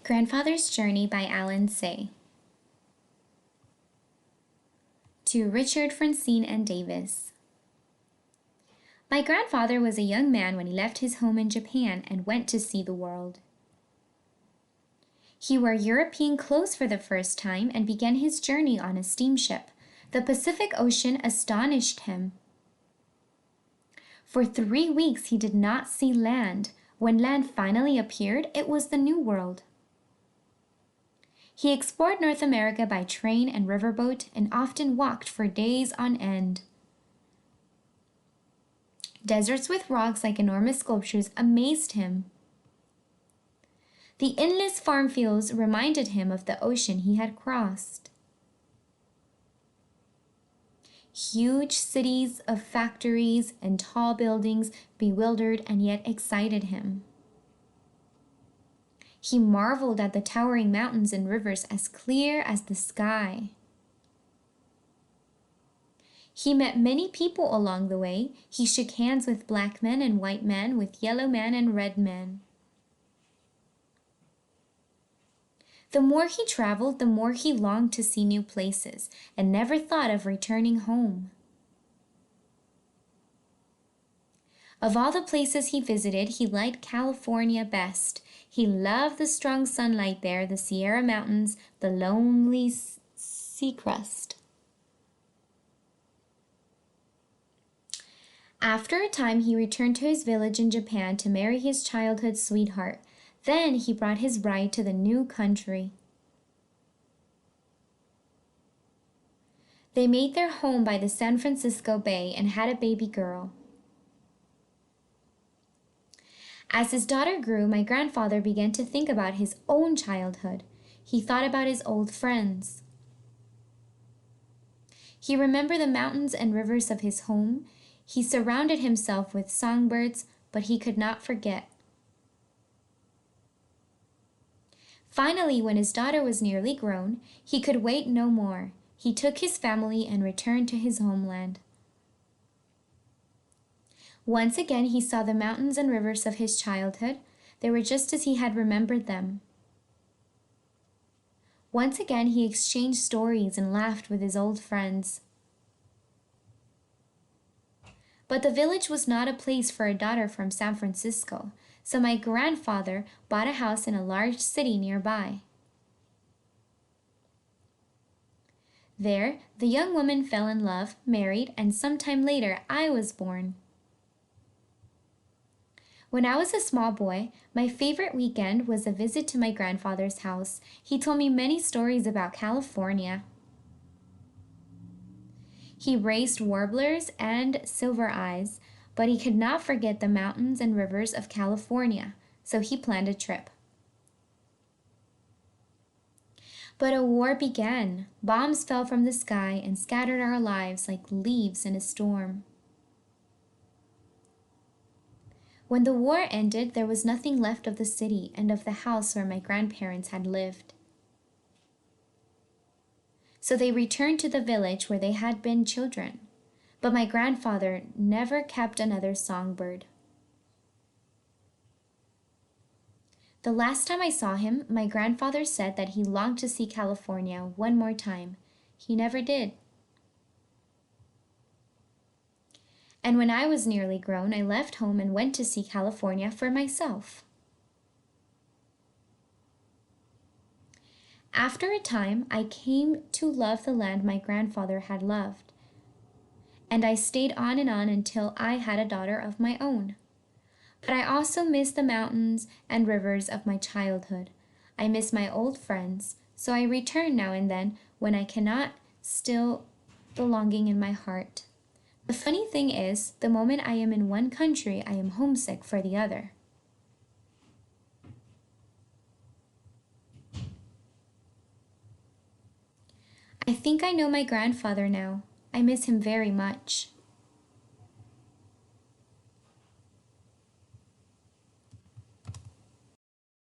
Grandfather's Journey by Alan Say. To Richard Francine and Davis. My grandfather was a young man when he left his home in Japan and went to see the world. He wore European clothes for the first time and began his journey on a steamship. The Pacific Ocean astonished him. For 3 weeks he did not see land. When land finally appeared, it was the New World. He explored North America by train and riverboat and often walked for days on end. Deserts with rocks like enormous sculptures amazed him. The endless farm fields reminded him of the ocean he had crossed. Huge cities of factories and tall buildings bewildered and yet excited him. He marveled at the towering mountains and rivers as clear as the sky. He met many people along the way. He shook hands with black men and white men, with yellow men and red men. The more he traveled, the more he longed to see new places and never thought of returning home. Of all the places he visited, he liked California best. He loved the strong sunlight there, the Sierra Mountains, the lonely sea crust. After a time, he returned to his village in Japan to marry his childhood sweetheart. Then he brought his bride to the new country. They made their home by the San Francisco Bay and had a baby girl. As his daughter grew, my grandfather began to think about his own childhood. He thought about his old friends. He remembered the mountains and rivers of his home. He surrounded himself with songbirds, but he could not forget. Finally, when his daughter was nearly grown, he could wait no more. He took his family and returned to his homeland. Once again, he saw the mountains and rivers of his childhood. They were just as he had remembered them. Once again, he exchanged stories and laughed with his old friends. But the village was not a place for a daughter from San Francisco, so my grandfather bought a house in a large city nearby. There, the young woman fell in love, married, and sometime later I was born. When I was a small boy, my favorite weekend was a visit to my grandfather's house. He told me many stories about California. He raised warblers and silver eyes, but he could not forget the mountains and rivers of California, so he planned a trip. But a war began. Bombs fell from the sky and scattered our lives like leaves in a storm. When the war ended, there was nothing left of the city and of the house where my grandparents had lived. So they returned to the village where they had been children. But my grandfather never kept another songbird. The last time I saw him, my grandfather said that he longed to see California one more time. He never did. And when I was nearly grown, I left home and went to see California for myself. After a time, I came to love the land my grandfather had loved. And I stayed on and on until I had a daughter of my own. But I also miss the mountains and rivers of my childhood. I miss my old friends, so I return now and then when I cannot still the longing in my heart. The funny thing is, the moment I am in one country, I am homesick for the other. I think I know my grandfather now. I miss him very much.